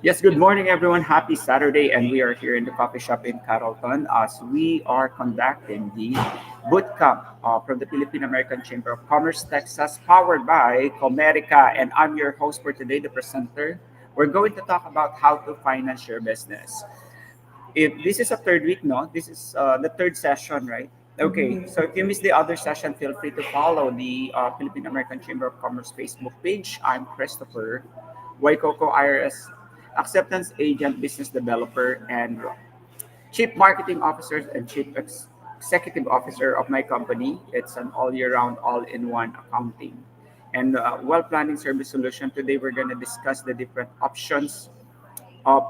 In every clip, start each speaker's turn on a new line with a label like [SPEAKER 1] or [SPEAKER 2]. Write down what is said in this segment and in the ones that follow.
[SPEAKER 1] Yes, good morning, everyone. Happy Saturday, and we are here in the coffee shop in Carrollton as we are conducting the boot camp from the Philippine American Chamber of Commerce, Texas, powered by Comerica. And I'm your host for today, the presenter. We're going to talk about how to finance your business. If this is a third week, no, this is the third session, right? Okay, so if you missed the other session, feel free to follow the Philippine American Chamber of Commerce Facebook page. I'm Christopher Waikoko, IRS Acceptance Agent, Business Developer, and Chief Marketing Officer and Executive Officer of my company. It's an all year round, all in one accounting and well planning service solution. Today, we're going to discuss the different options of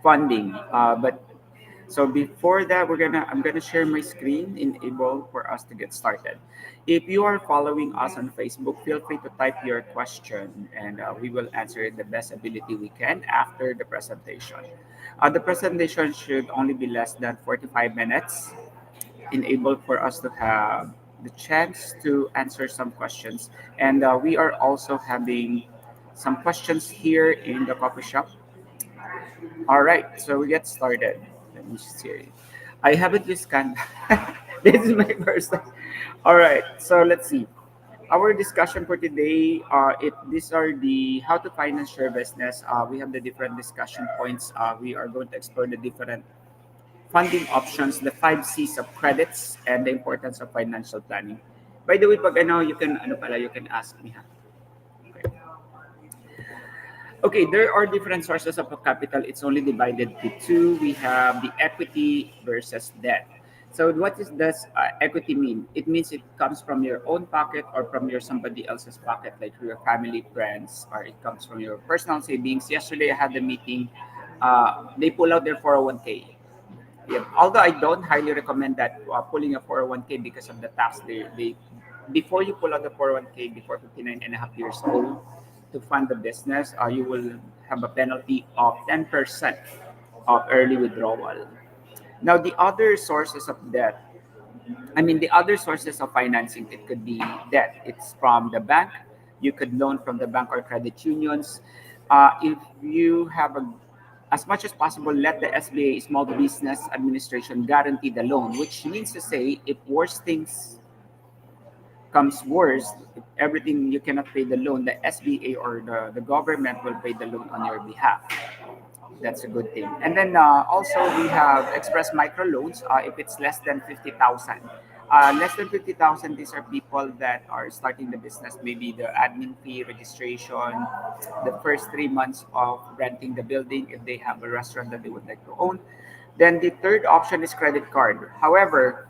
[SPEAKER 1] funding. But so before that, I'm gonna share my screen, enable for us to get started. If you are following us on Facebook, feel free to type your question, and we will answer it the best ability we can after the presentation. The presentation should only be less than 45 minutes, enable for us to have the chance to answer some questions. And we are also having some questions here in the coffee shop. All right, so we get started. Let me see. I haven't used Canva. This is my first time. All right, so let's see. Our discussion for today, these are the how to finance your business. We have the different discussion points. We are going to explore the different funding options, the 5 C's of credits, and the importance of financial planning. By the way, pag ano, you can ask me. Ha? Okay. Okay, there are different sources of capital. It's only divided to two. We have the equity versus debt. So what does equity mean? It means it comes from your own pocket or from your somebody else's pocket, like your family, friends, or it comes from your personal savings. Yesterday, I had a meeting. They pull out their 401k. Yeah. Although I don't highly recommend that pulling a 401k because of the tax. They before you pull out the 401k before 59 and a half years old to fund the business, you will have a penalty of 10% of early withdrawal. Now, the other sources of debt, the other sources of financing, it could be debt. It's from the bank. You could loan from the bank or credit unions. If you have as much as possible, let the SBA, Small Business Administration, guarantee the loan, which means to say, if worse things comes worse, if everything you cannot pay the loan, the SBA or the government will pay the loan on your behalf. That's a good thing. And then also we have express microloans if it's less than 50,000. Less than 50,000, these are people that are starting the business, maybe the admin fee, registration, the first 3 months of renting the building if they have a restaurant that they would like to own. Then the third option is credit card. However,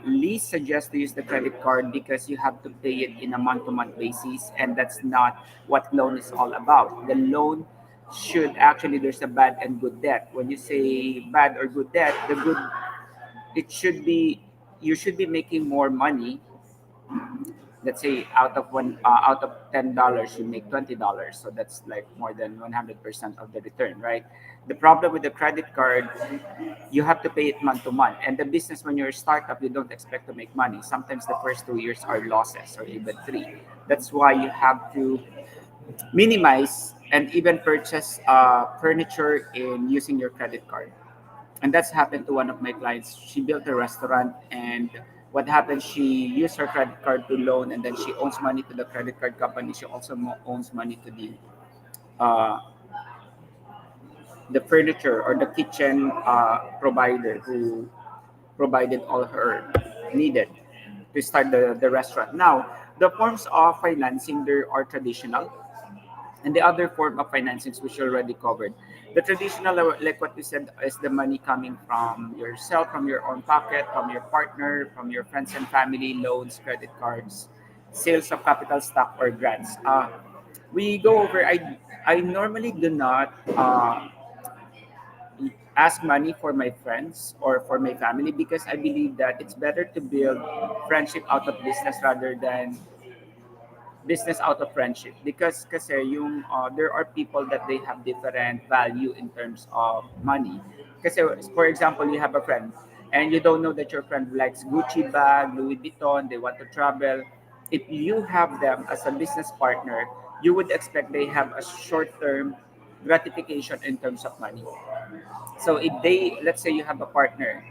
[SPEAKER 1] least suggest to use the credit card because you have to pay it in a month-to-month basis, and that's not what loan is all about. The loan should actually there's a bad and good debt. When you say bad or good debt, the good it should be you should be making more money. Let's say out of $10 you make $20, so that's like more than 100% of the return, right? The problem with the credit card, you have to pay it month to month, and the business when you're a startup you don't expect to make money. Sometimes the first 2 years are losses or even three. That's why you have to minimize and even purchase furniture in using your credit card. And that's happened to one of my clients. She built a restaurant, and what happened, she used her credit card to loan, and then she owes money to the credit card company. She also owns money to uh, the furniture or the kitchen provider who provided all her needed to start the restaurant. Now, the forms of financing, there are traditional and the other form of financings which you already covered. The traditional, like what we said, is the money coming from yourself, from your own pocket, from your partner, from your friends and family, loans, credit cards, sales of capital stock, or grants. We go over. I normally do not ask money for my friends or for my family because I believe that it's better to build friendship out of business rather than business out of friendship, because kasi yung there are people that they have different value in terms of money. Kasi for example, you have a friend and you don't know that your friend likes Gucci bag, Louis Vuitton, they want to travel. If you have them as a business partner, you would expect they have a short term gratification in terms of money. So if they, let's say you have a partner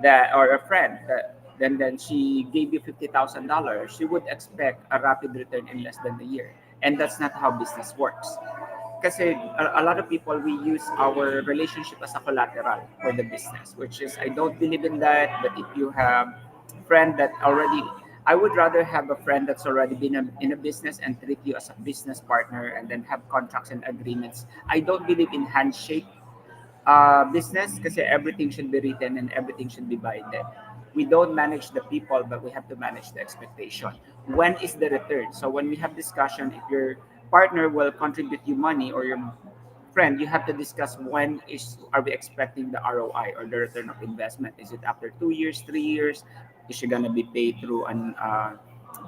[SPEAKER 1] that or a friend that then she gave you $50,000, she would expect a rapid return in less than a year, and that's not how business works. Kasi a lot of people, we use our relationship as a collateral for the business, which is, I don't believe in that. But if you have friend that already, I would rather have a friend that's already been in a business and treat you as a business partner and then have contracts and agreements. I don't believe in handshake business kasi everything should be written and everything should be binded. We don't manage the people, but we have to manage the expectation. When is the return? So when we have discussion, if your partner will contribute you money or your friend, you have to discuss when is are we expecting the ROI or the return of investment. Is it after 2 years, 3 years? Is she gonna be paid through an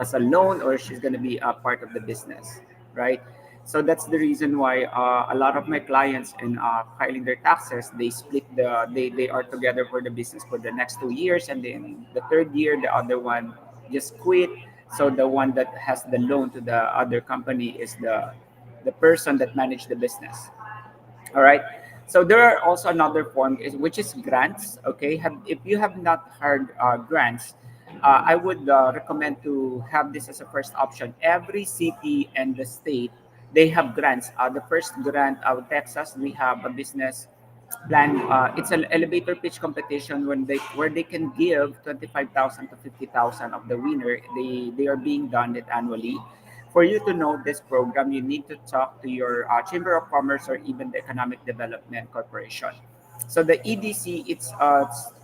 [SPEAKER 1] as a loan, or she's gonna be a part of the business, right? So that's the reason why a lot of my clients in filing their taxes, they split they are together for the business for the next 2 years, and then the third year the other one just quit. So the one that has the loan to the other company is the person that managed the business. All right. So there are also another form is which is grants. Okay. If you have not heard grants, I would recommend to have this as a first option. Every city and the state, they have grants. The first grant out of Texas, we have a business plan. It's an elevator pitch competition when where they can give 25,000 to 50,000 of the winner. They are being done it annually. For you to know this program, you need to talk to your Chamber of Commerce or even the Economic Development Corporation. So the EDC, it's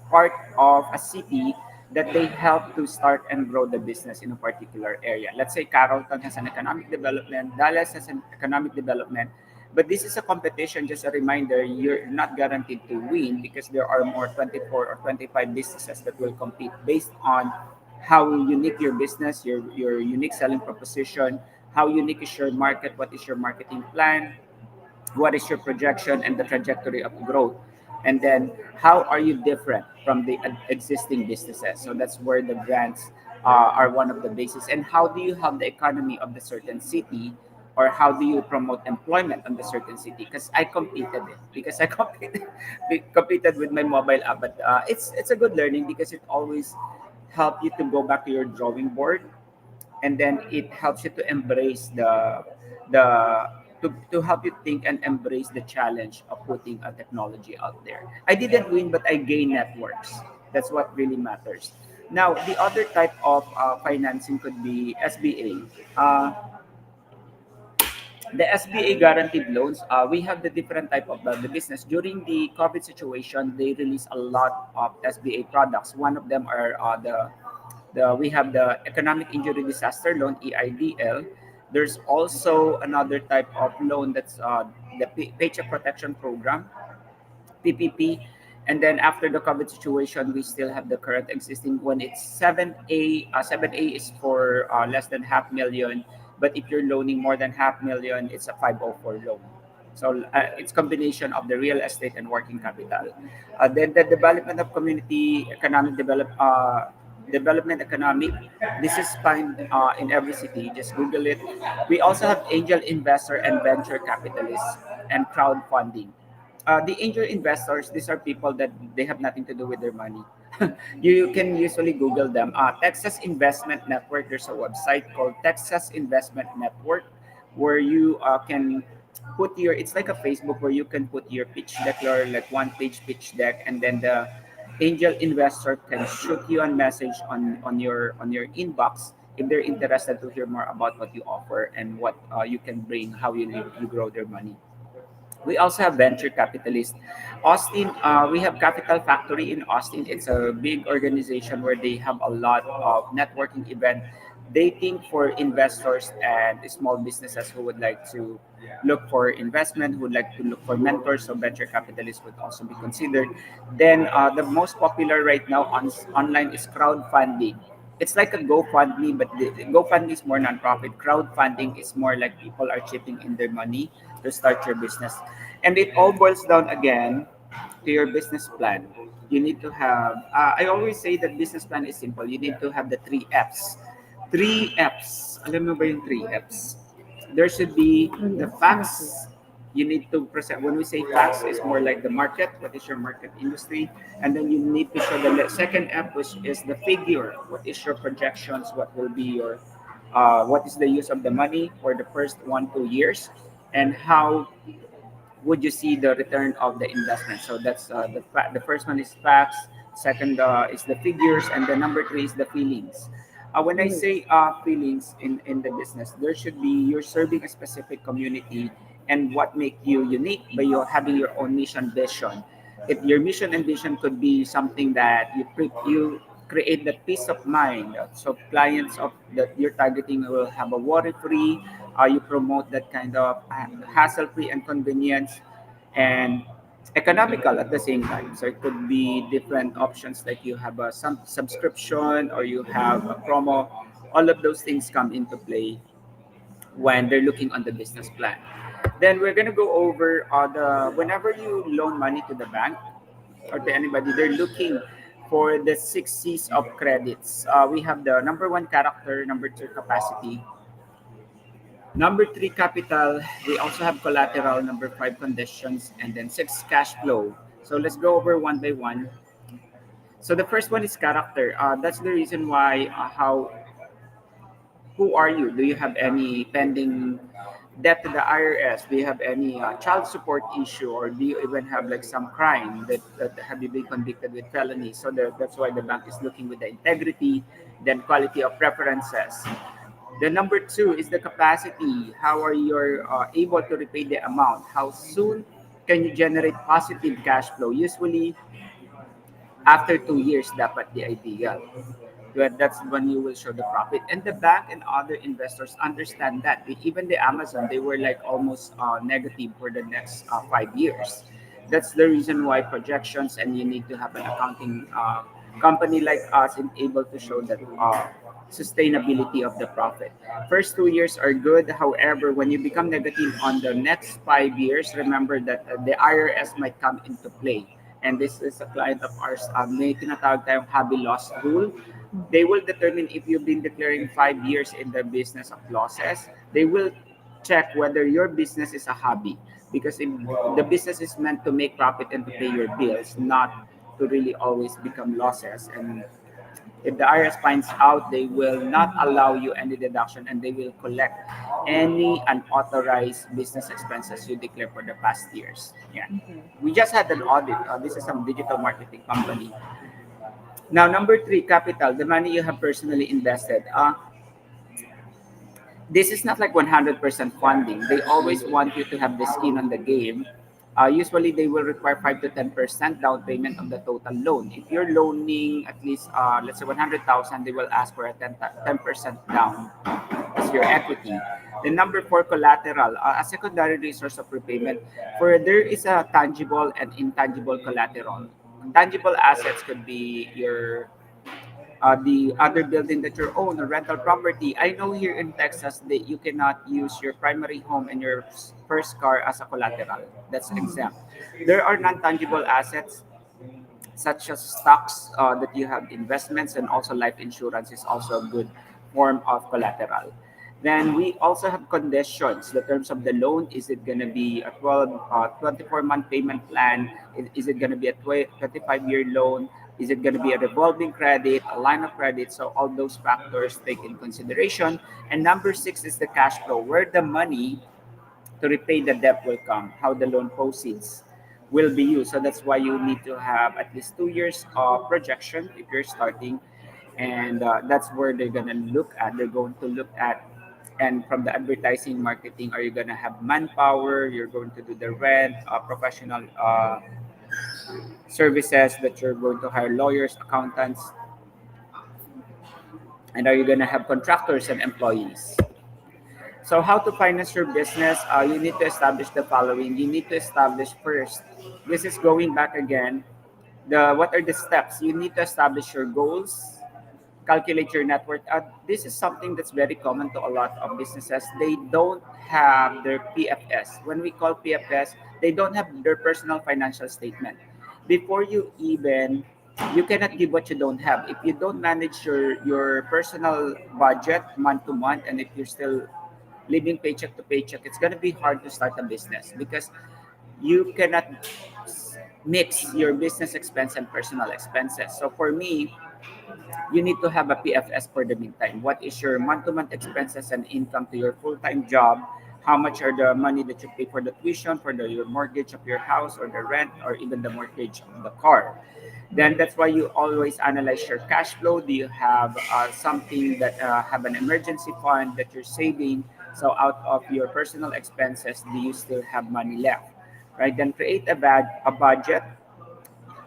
[SPEAKER 1] part of a city that they help to start and grow the business in a particular area. Let's say Carrollton has an economic development, Dallas has an economic development, but this is a competition. Just a reminder, you're not guaranteed to win because there are more 24 or 25 businesses that will compete based on how unique your business, your unique selling proposition, how unique is your market, what is your marketing plan, what is your projection and the trajectory of growth, and then how are you different from the existing businesses. So that's where the grants are one of the bases. And how do you have the economy of the certain city, or how do you promote employment on the certain city? Because I competed it because I competed with my mobile app. But it's a good learning because it always help you to go back to your drawing board, and then it helps you to embrace the to help you think and embrace the challenge of putting a technology out there. I didn't win, but I gained networks. That's what really matters. Now, the other type of financing could be SBA. The SBA guaranteed loans, we have the different type of the business. During the COVID situation, they released a lot of SBA products. One of them are the we have the Economic Injury Disaster Loan, EIDL. There's also another type of loan that's the Paycheck Protection Program, PPP. And then after the COVID situation, we still have the current existing one. It's 7A. 7A is for less than half million. But if you're loaning more than half million, it's a 504 loan. So it's combination of the real estate and working capital. Then the development of community economic development economic. This is found in every city. Just Google it. We also have angel investor and venture capitalists and crowdfunding. The angel investors, these are people that they have nothing to do with their money. You can usually Google them. Texas Investment Network, there's a website called Texas Investment Network where you can put your, it's like a Facebook where you can put your pitch deck, your like one page pitch deck, and then the angel investor can shoot you a message on your inbox if they're interested to hear more about what you offer and what you can bring, how you grow their money. We also have venture capitalists. Austin, we have Capital Factory in Austin. It's a big organization where they have a lot of networking event, dating for investors and small businesses who would like to look for investment, who would like to look for mentors. So venture capitalists would also be considered. Then the most popular right now online is crowdfunding. It's like a GoFundMe, but the GoFundMe is more nonprofit. Crowdfunding is more like people are chipping in their money to start your business. And it all boils down again to your business plan. You need to have, I always say that business plan is simple. You need to have the three F's. Three F's. Alam mo ba yung three F's? There should be the facts, You need to present, when we say facts, it's more like the market, what is your market industry, and then you need to show the second F, which is the figure. What is your projections? What will be your, what is the use of the money for the first 1 2 years, and how would you see the return of the investment? So that's the first one is facts, second is the figures, and the number three is the feelings. When I
[SPEAKER 2] Mm.
[SPEAKER 1] say feelings in the business, there should be you're serving a specific community, and what make you unique by you having your own mission vision. If your mission and vision could be something that you create that peace of mind, so clients of that you're targeting will have a worry free. You promote that kind of hassle free and convenience, and economical at the same time. So it could be different options, like you have a some subscription or you have a promo. All of those things come into play when they're looking on the business plan. Then we're gonna go over the whenever you loan money to the bank or to anybody, they're looking for the 6 C's of credits. We have the number one, character; number two, capacity; number three, capital. We also have collateral; number five, conditions; and then six, cash flow. So let's go over one by one. So the first one is character. That's the reason why how who are you? Do you have any pending debt to the IRS? Do you have any child support issue, or do you even have like some crime that have you been convicted with felony? So that's why the bank is looking with the integrity, then quality of preferences. The number two is the capacity. How are you able to repay the amount? How soon can you generate positive cash flow? Usually, after 2 years, dapat the ideal. That's when you will show the profit. And the bank and other investors understand that. Even the Amazon, they were like almost negative for the next 5 years. That's the reason why projections, and you need to have an accounting company like us and able to show that sustainability of the profit. First 2 years are good. However, when you become negative on the next 5 years, remember that the IRS might come into play. And this is a client of ours. May tinatawag tayong hobby loss rule. They will determine if you've been declaring 5 years in the business of losses. They will check whether your business is a hobby, because if the business is meant to make profit and to pay your bills, not to really always become losses. And if the IRS finds out, they will not allow you any deduction, and they will collect any unauthorized business expenses you declare for the past years. Yeah.
[SPEAKER 2] Mhm.
[SPEAKER 1] We just had an audit. This is some digital marketing company. Now, number three, capital, the money you have personally invested. This is not like 100% funding. They always want you to have the skin on the game. Usually, they will require 5 to 10% down payment of the total loan. If you're loaning at least, let's say 100,000, they will ask for a 10% down as your equity. The number four, collateral, a secondary resource of repayment. For there is a tangible and intangible collateral. Tangible assets could be your the other building that you own, a rental property. I know here in Texas that you cannot use your primary home and your first car as a collateral. That's exempt. There are non-tangible assets such as stocks that you have, investments, and also life insurance is also a good form of collateral. Then we also have conditions. The terms of the loan, is it going to be a 24-month payment plan? Is it going to be a 25-year loan? Is it going to be a revolving credit, a line of credit? So all those factors take in consideration. And number six is the cash flow, where the money to repay the debt will come, how the loan proceeds will be used. So that's why you need to have at least 2 years of projection if you're starting. And that's where they're going to look at. They're going to look at, and from the advertising marketing, are you going to have manpower? You're going to do the rent, professional services that you're going to hire lawyers, accountants, and are you going to have contractors and employees? So, how to finance your business? You need to establish the following. You need to establish first. This is going back again. What are the steps? You need to establish your goals, calculate your net worth. This is something that's very common to a lot of businesses. They don't have their PFS. When we call PFS, they don't have their personal financial statement. Before you cannot give what you don't have. If you don't manage your personal budget month to month, and if you're still living paycheck to paycheck, it's going to be hard to start a business because you cannot mix your business expense and personal expenses. So for me, you need to have a PFS for the meantime. What is your month-to-month expenses and income to your full-time job? How much are the money that you pay for the tuition, for your mortgage of your house, or the rent, or even the mortgage of the car? Then that's why you always analyze your cash flow. Do you have something that have an emergency fund that you're saving? So out of your personal expenses, do you still have money left? Right? Then create a budget.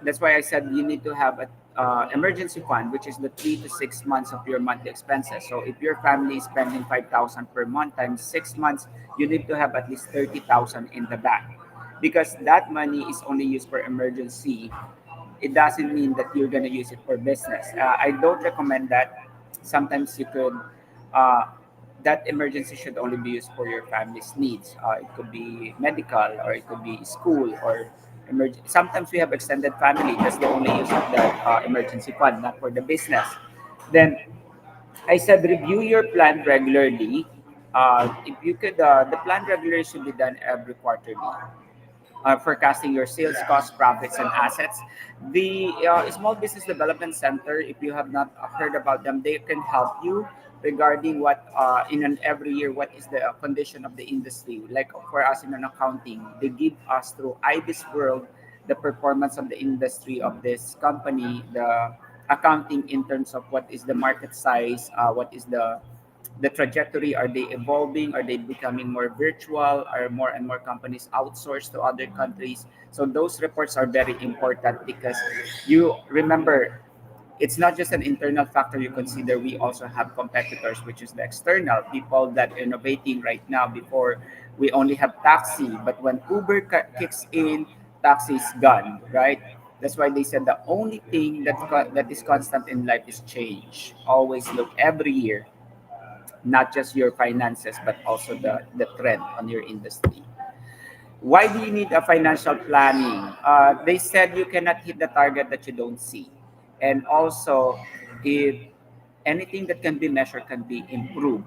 [SPEAKER 1] That's why I said you need to have a emergency fund, which is the 3 to 6 months of your monthly expenses. So if your family is spending 5,000 per month times 6 months, you need to have at least 30,000 in the bank, because that money is only used for emergency. It doesn't mean that you're gonna use it for business. I don't recommend that. Sometimes you could. Uh, that emergency should only be used for your family's needs. It could be medical, or it could be school, or sometimes we have extended family. That's the only use of the emergency fund, not for the business. Then I said review your plan regularly. If you could, the plan regularly should be done every quarterly, forecasting your sales costs, profits, and assets. The Small Business Development Center, if you have not heard about them, they can help you regarding what in an every year what is the condition of the industry. Like for us in an accounting, they give us through IBIS World the performance of the industry of this company, the accounting in terms of what is the market size, what is the trajectory. Are they evolving? Are they becoming more virtual? Are more and more companies outsourced to other countries? So those reports are very important, because you remember, it's not just an internal factor you consider. We also have competitors, which is the external people that are innovating right now. Before, we only have taxi, but when Uber kicks in, taxi is gone, right? That's why they said the only thing that is constant in life is change. Always look every year, not just your finances, but also the trend on your industry. Why do you need a financial planning? They said you cannot hit the target that you don't see. And also, if anything that can be measured can be improved.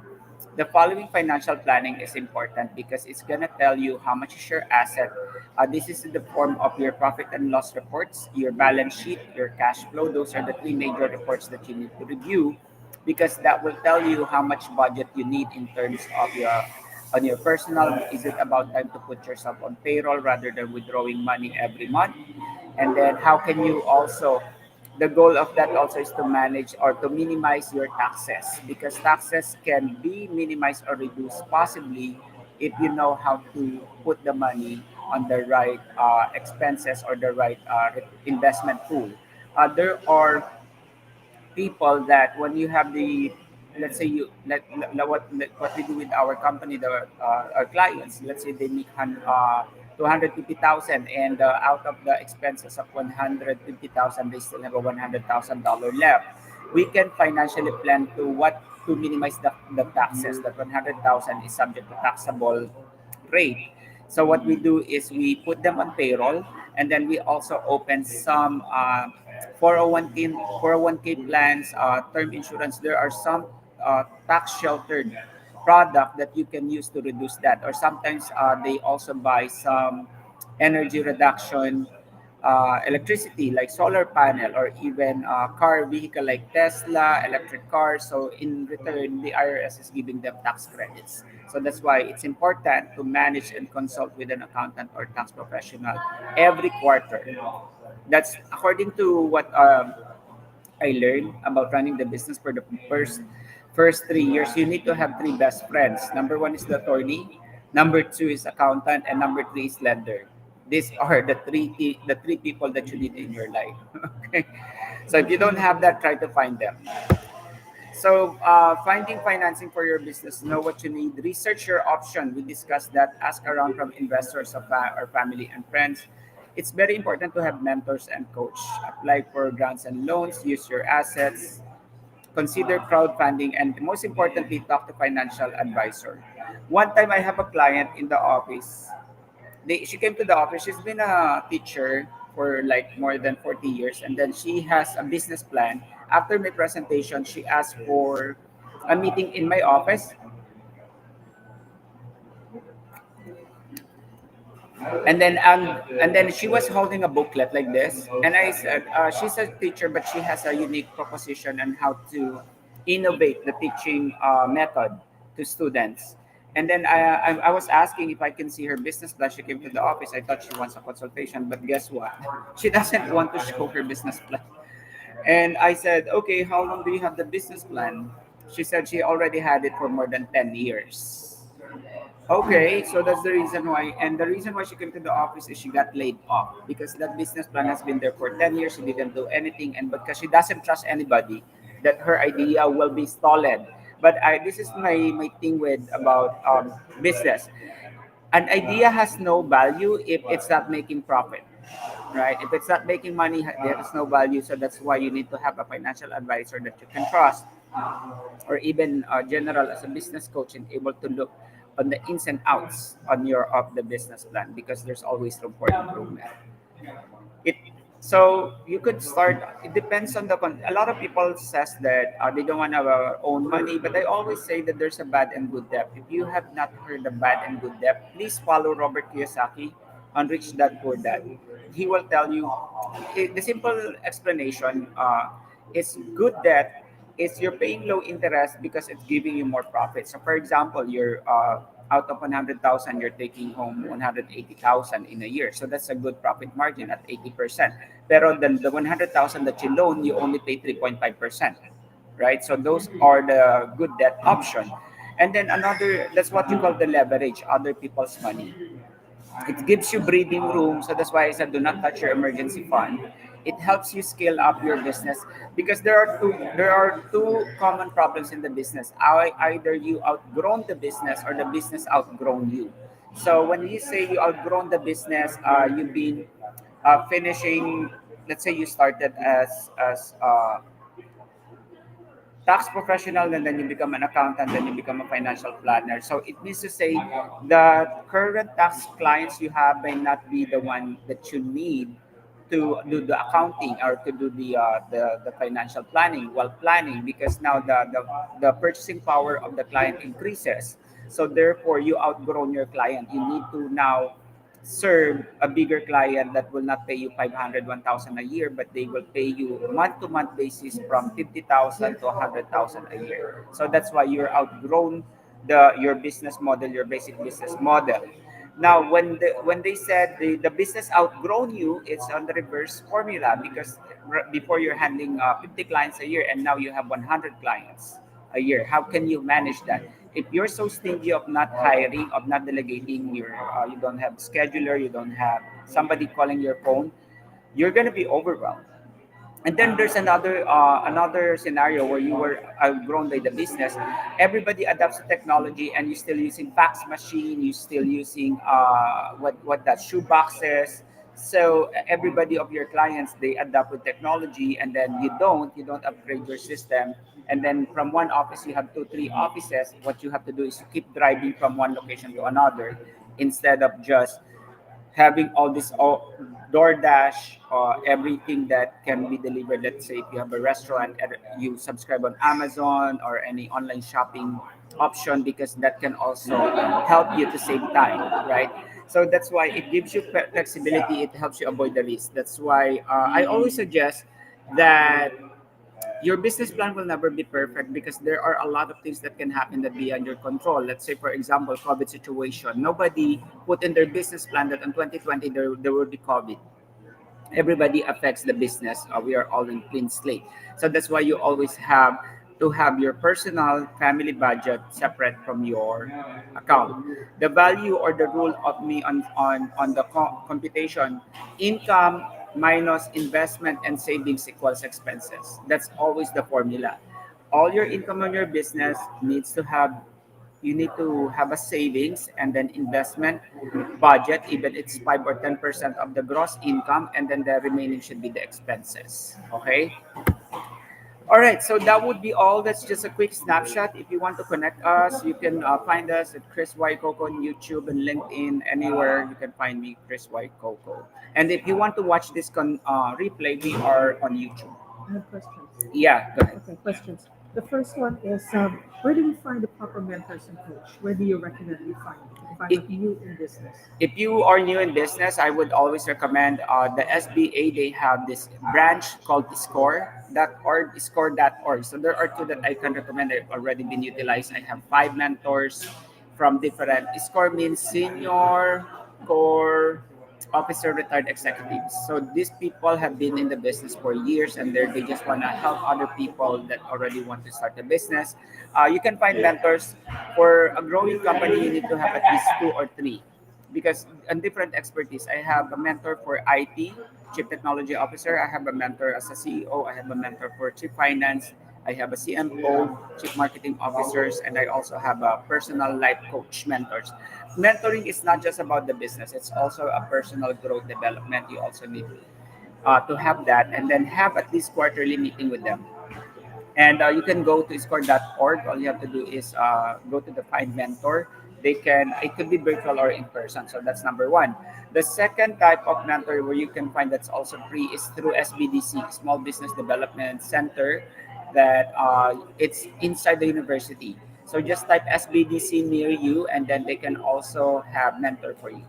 [SPEAKER 1] The following financial planning is important because it's going to tell you how much is your asset. This is in the form of your profit and loss reports, your balance sheet, your cash flow. Those are the three major reports that you need to review, because that will tell you how much budget you need in terms of your personal. Is it about time to put yourself on payroll rather than withdrawing money every month? And then how can you also, the goal of that also is to manage or to minimize your taxes, because taxes can be minimized or reduced possibly if you know how to put the money on the right expenses or the right investment pool. There are people that when you have the, let's say you what we do with our company, our clients, let's say they make 250,000, and out of the expenses of 150,000 they still have a $100,000 left. We can financially plan to minimize the taxes. That 100,000 is subject to taxable rate. So what we do is we put them on payroll, and then we also open some 401k 401k plans, term insurance. There are some tax sheltered product that you can use to reduce that. Or sometimes they also buy some energy reduction electricity, like solar panel, or even car vehicle like Tesla electric cars. So in return, the IRS is giving them tax credits. So that's why it's important to manage and consult with an accountant or tax professional every quarter. That's according to what I learned about running the business. For the first 3 years, you need to have three best friends. Number one is the attorney, number two is accountant, and number three is lender. These are the three people that you need in your life. Okay, so if you don't have that, try to find them. So, finding financing for your business, know what you need, research your option. We discussed that. Ask around from investors of or family and friends. It's very important to have mentors and coach. Apply for grants and loans. Use your assets. Consider crowdfunding, and most importantly, talk to financial advisor. One time, I have a client in the office. She came to the office. She's been a teacher for like more than 40 years, and then she has a business plan. After my presentation, she asked for a meeting in my office. And then she was holding a booklet like this, and I said, she's a teacher, but she has a unique proposition on how to innovate the teaching method to students. And then I was asking if I can see her business plan. She came to the office. I thought she wants a consultation, but guess what? She doesn't want to show her business plan. And I said, okay, how long do you have the business plan? She said she already had it for more than 10 years. Okay, so that's the reason why. And the reason why she came to the office is she got laid off because that business plan has been there for 10 years. She didn't do anything. And because she doesn't trust anybody, that her idea will be stolen. But this is my thing with about business. An idea has no value if it's not making profit, right? If it's not making money, there is no value. So that's why you need to have a financial advisor that you can trust, or even general as a business coach, and able to look on the ins and outs on your of the business plan, because there's always room for improvement. It So you could start. It depends on a lot of people says that they don't want to own money, but I always say that there's a bad and good debt. If you have not heard the bad and good debt, please follow Robert Kiyosaki on Rich Dad Poor Dad. He will tell you the simple explanation is good debt is you're paying low interest because it's giving you more profit. So, for example, you're out of 100,000, you're taking home 180,000 in a year. So that's a good profit margin at 80%. Pero the 100,000 that you loan, you only pay 3.5%, right? So those are the good debt option. And then another, that's what you call the leverage, other people's money. It gives you breathing room. So that's why I said do not touch your emergency fund. It helps you scale up your business, because there are two common problems in the business. Either you outgrown the business or the business outgrown you. So when you say you outgrown the business, you've been finishing. Let's say you started as tax professional, and then you become an accountant, then you become a financial planner. So it means to say that current tax clients you have may not be the one that you need to do the accounting or to do the financial planning while planning, because now the purchasing power of the client increases. So therefore you outgrown your client. You need to now serve a bigger client that will not pay you 500, 1,000 a year, but they will pay you month to month basis from 50,000 to 100,000 a year. So that's why you're outgrown your business model, your basic business model. Now, when they said the business outgrown you, it's on the reverse formula, because before you're handling 50 clients a year, and now you have 100 clients a year. How can you manage that? If you're so stingy of not hiring, of not delegating, you don't have scheduler, you don't have somebody calling your phone, you're gonna be overwhelmed. And then there's another scenario where you were outgrown by the business. Everybody adapts to technology, and you're still using fax machine. You're still using what that shoe boxes. So everybody of your clients, they adapt with technology, and then you don't upgrade your system. And then from one office you have two, three offices. What you have to do is to keep driving from one location to another, instead of just having all this DoorDash, everything that can be delivered. Let's say if you have a restaurant, you subscribe on Amazon or any online shopping option, because that can also help you to save time, right? So that's why it gives you flexibility. It helps you avoid the risk. That's why I always suggest that your business plan will never be perfect, because there are a lot of things that can happen that beyond your control. Let's say, for example, COVID situation. Nobody put in their business plan that in 2020 there will be COVID. Everybody affects the business. We are all in clean slate. So that's why you always have to have your personal family budget separate from your account. The value or the rule of me on the computation: income minus investment and savings equals expenses. That's always the formula. All your income on your business needs to have you need to have a savings and then investment budget, even it's 5 or 10% of the gross income, and then the remaining should be the expenses. Okay. All right, so that would be all. That's just a quick snapshot. If you want to connect us, you can find us at Chris Y Coco on YouTube and LinkedIn. Anywhere you can find me, Chris Y Coco. And if you want to watch this replay, we are on YouTube.
[SPEAKER 2] I have questions.
[SPEAKER 1] Yeah, go ahead.
[SPEAKER 2] Okay, questions. The first one is where do we find the proper mentors and coach? Where do you recommend we find it if I'm
[SPEAKER 1] If,
[SPEAKER 2] not new in business?
[SPEAKER 1] if you are new in business, I would always recommend the SBA. They have this branch called score.org, score.org. So there are two that I can recommend. They've already been utilized. I have five mentors from different. Score means senior core officer retired executives. So these people have been in the business for years, and they just want to help other people that already want to start a business. You can find mentors for a growing company. You need to have at least two or three because on different expertise. I have a mentor for IT, Chief Technology Officer. I have a mentor as a CEO. I have a mentor for Chief Finance. I have a CMO, Chief Marketing Officers, and I also have a personal life coach mentors. Mentoring is not just about the business; it's also a personal growth development. You also need to have that, and then have at least quarterly meeting with them. And you can go to score.org. All you have to do is go to the Find Mentor. It could be virtual or in person. So that's number one. The second type of mentor where you can find that's also free is through SBDC, Small Business Development Center, that it's inside the university. So just type SBDC near you, and then they can also have mentor for you.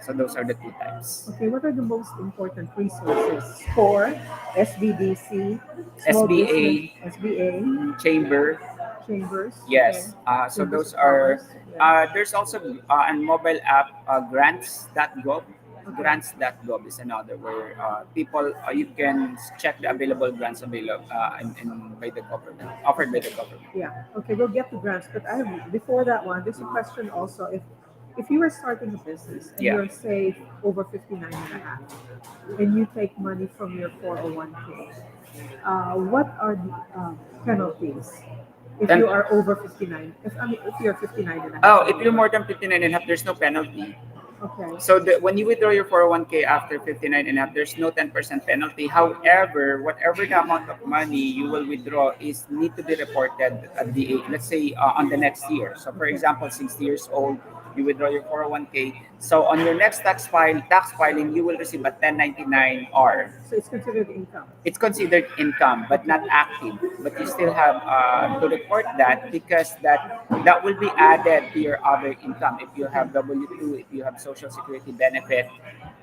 [SPEAKER 1] So those are the two types.
[SPEAKER 2] Okay, what are the most important resources for SBDC, small business,
[SPEAKER 1] SBA,
[SPEAKER 2] SBA,
[SPEAKER 1] Chamber.
[SPEAKER 2] chambers, okay,
[SPEAKER 1] Yes. So
[SPEAKER 2] chambers
[SPEAKER 1] those
[SPEAKER 2] of commerce,
[SPEAKER 1] are.
[SPEAKER 2] yeah,
[SPEAKER 1] There's also an mobile app, grants.gov.
[SPEAKER 2] okay,
[SPEAKER 1] Grants.gov is another where people you can check the available grants available and by the government offered by
[SPEAKER 2] okay,
[SPEAKER 1] the government.
[SPEAKER 2] yeah, okay. We'll get to grants, but I have before that one. There's a question also. If you are starting a business and
[SPEAKER 1] Yeah.
[SPEAKER 2] you're say over 59 and a half, and you take money from your 401k, what are the penalties if
[SPEAKER 1] Then
[SPEAKER 2] you are over 59? If I mean, if you're 59 and a half
[SPEAKER 1] oh,
[SPEAKER 2] and
[SPEAKER 1] if you're
[SPEAKER 2] over,
[SPEAKER 1] more than 59 and a half, there's no penalty.
[SPEAKER 2] okay,
[SPEAKER 1] So when you withdraw your 401k after 59 and up, there's no 10% penalty. However, whatever the amount of money you will withdraw is need to be reported at the let's say on the next year. So for
[SPEAKER 2] okay,
[SPEAKER 1] example, 60 years old, you withdraw your 401k. So on your next tax filing, you will receive a 1099-R.
[SPEAKER 2] so it's considered income.
[SPEAKER 1] It's considered income but
[SPEAKER 2] Okay,
[SPEAKER 1] not active, but you still have to report that because that will be added to your other income if you
[SPEAKER 2] okay.
[SPEAKER 1] have w2, if you have social security benefit.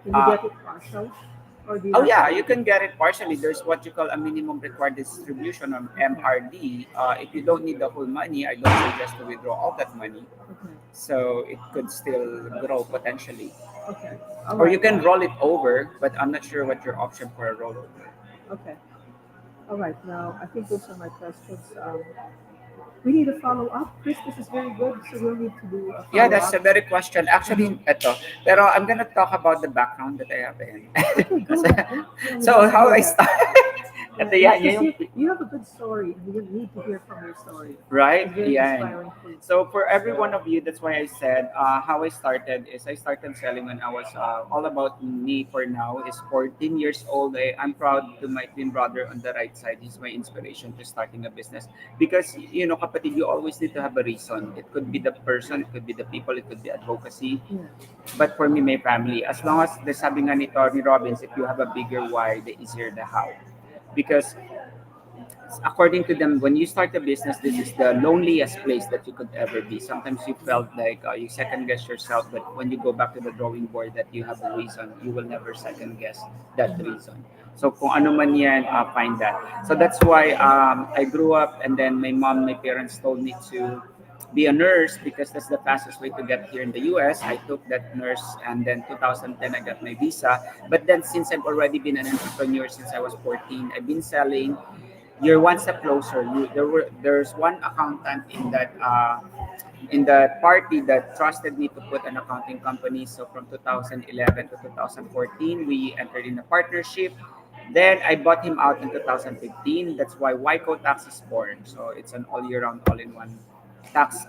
[SPEAKER 2] Can you
[SPEAKER 1] uh,
[SPEAKER 2] get it partial, or do you
[SPEAKER 1] oh
[SPEAKER 2] have
[SPEAKER 1] yeah,
[SPEAKER 2] to?
[SPEAKER 1] you can get it partially. There's what you call a minimum required distribution, or
[SPEAKER 2] Okay,
[SPEAKER 1] MRD. If you don't need the whole money, I don't suggest to withdraw all that money,
[SPEAKER 2] okay,
[SPEAKER 1] so it could still grow potentially.
[SPEAKER 2] okay. All
[SPEAKER 1] Or you
[SPEAKER 2] right.
[SPEAKER 1] can roll it over, but I'm not sure what your option for a rollover.
[SPEAKER 2] Okay. All right. Now, I think those are my questions. We need a follow up. Chris, this is very good. So we'll need to do a
[SPEAKER 1] Yeah,
[SPEAKER 2] follow
[SPEAKER 1] that's
[SPEAKER 2] up.
[SPEAKER 1] a very question.
[SPEAKER 2] Uh-huh.
[SPEAKER 1] Actually, ito. Pero I'm gonna talk about the background that I have in.
[SPEAKER 2] Okay, go
[SPEAKER 1] Kasi-
[SPEAKER 2] ahead. Yeah, yeah, we'd
[SPEAKER 1] so
[SPEAKER 2] love to
[SPEAKER 1] how
[SPEAKER 2] hear
[SPEAKER 1] I
[SPEAKER 2] that.
[SPEAKER 1] start.
[SPEAKER 2] Yeah,
[SPEAKER 1] Ito yan,
[SPEAKER 2] because
[SPEAKER 1] yung
[SPEAKER 2] you have a good story, and we need to hear from your story.
[SPEAKER 1] right?
[SPEAKER 2] It's very
[SPEAKER 1] Yeah.
[SPEAKER 2] inspiring, please.
[SPEAKER 1] So for every one of you, that's why I said how I started is I started selling when I was all about me for now is 14 years old. I'm proud to my twin brother on the right side. He's my inspiration to starting a business because kapatid, you always need to have a reason. It could be the person, it could be the people, it could be advocacy.
[SPEAKER 2] Yeah.
[SPEAKER 1] But for me, my family, as long as the sabi nga ni Tony Robbins, if you have a bigger why, the easier the how. Because according to them, when you start a business, this is the loneliest place that you could ever be. Sometimes you felt like you second guess yourself, but when you go back to the drawing board that you have a reason, you will never second guess that reason. So kung ano man yan, find that. So that's why I grew up, and then my parents told me to be a nurse because that's the fastest way to get here in the US. I took that nurse, and then 2010 I got my visa. But then since I've already been an entrepreneur since I was 14, I've been selling. You're one step closer. There's one accountant in that party that trusted me to put an accounting company. So from 2011 to 2014, we entered in a partnership. Then I bought him out in 2015. That's why YCO Tax is born. So it's an all year round, all in one tax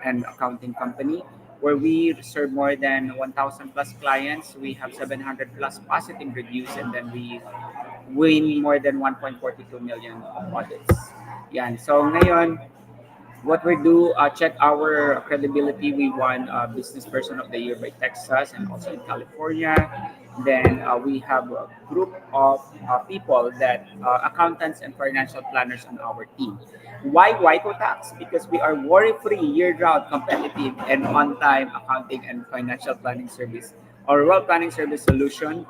[SPEAKER 1] and accounting company where we serve more than 1,000 plus clients. We have 700 plus positive reviews, and then we win more than 1.42 million of audits. Yan. So ngayon, what we do, check our credibility. We won Business Person of the Year by Texas and also in California. Then we have a group of people that accountants and financial planners on our team. Why WICO Tax? Because we are worry-free, year-round, competitive, and on-time accounting and financial planning service or wealth planning service solution.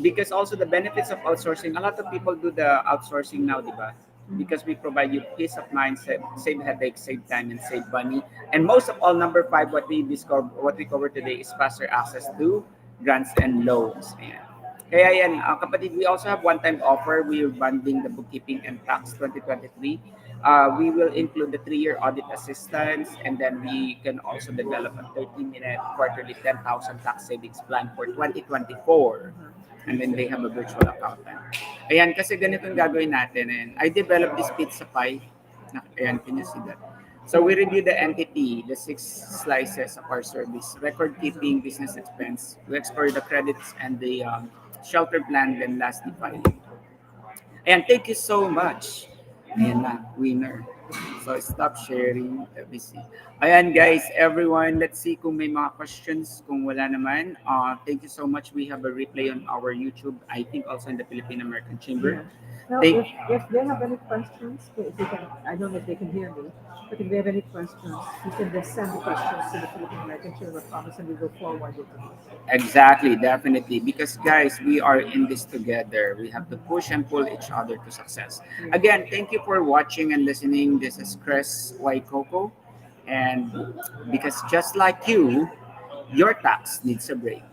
[SPEAKER 1] Because also the benefits of outsourcing, a lot of people do the outsourcing now, di ba? Because we provide you peace of mind, save headaches, save time, and save money. And most of all, number five, what we cover today is faster access to grants and loans. Ayan. Kaya yan, kapatid, we also have one-time offer. We're bundling the bookkeeping and tax 2023. We will include the 3-year audit assistance, and then we can also develop a 30-minute quarterly 10,000 tax savings plan for 2024. And then they have a virtual accountant. Ayan, kasi ganito yung gagawin natin. And I developed this pizza pie. Ayan, can you see that? So we review the entity, the 6 slices of our service, record keeping, business expense. We explore the credits and the shelter plan, then lastly filing. Ayan, thank you so much. Ayan na, winner. So stop sharing. Let me see. Ayan guys, everyone, let's see kung may mga questions. Kung wala naman, thank you so much. We have a replay on our YouTube. I think also in the Philippine American Chamber.
[SPEAKER 2] Yeah. Now,
[SPEAKER 1] Thank
[SPEAKER 2] if they have any questions, if they can, I don't know if they can hear me, but if they have any questions, you can just send the questions to the Philippine American Chamber of Commerce and we will forward it to us.
[SPEAKER 1] Exactly, definitely. Because guys, we are in this together. We have to push and pull each other to success. Again, thank you for watching and listening. This is Chris Waikoko. And because just like you, your tax needs a break.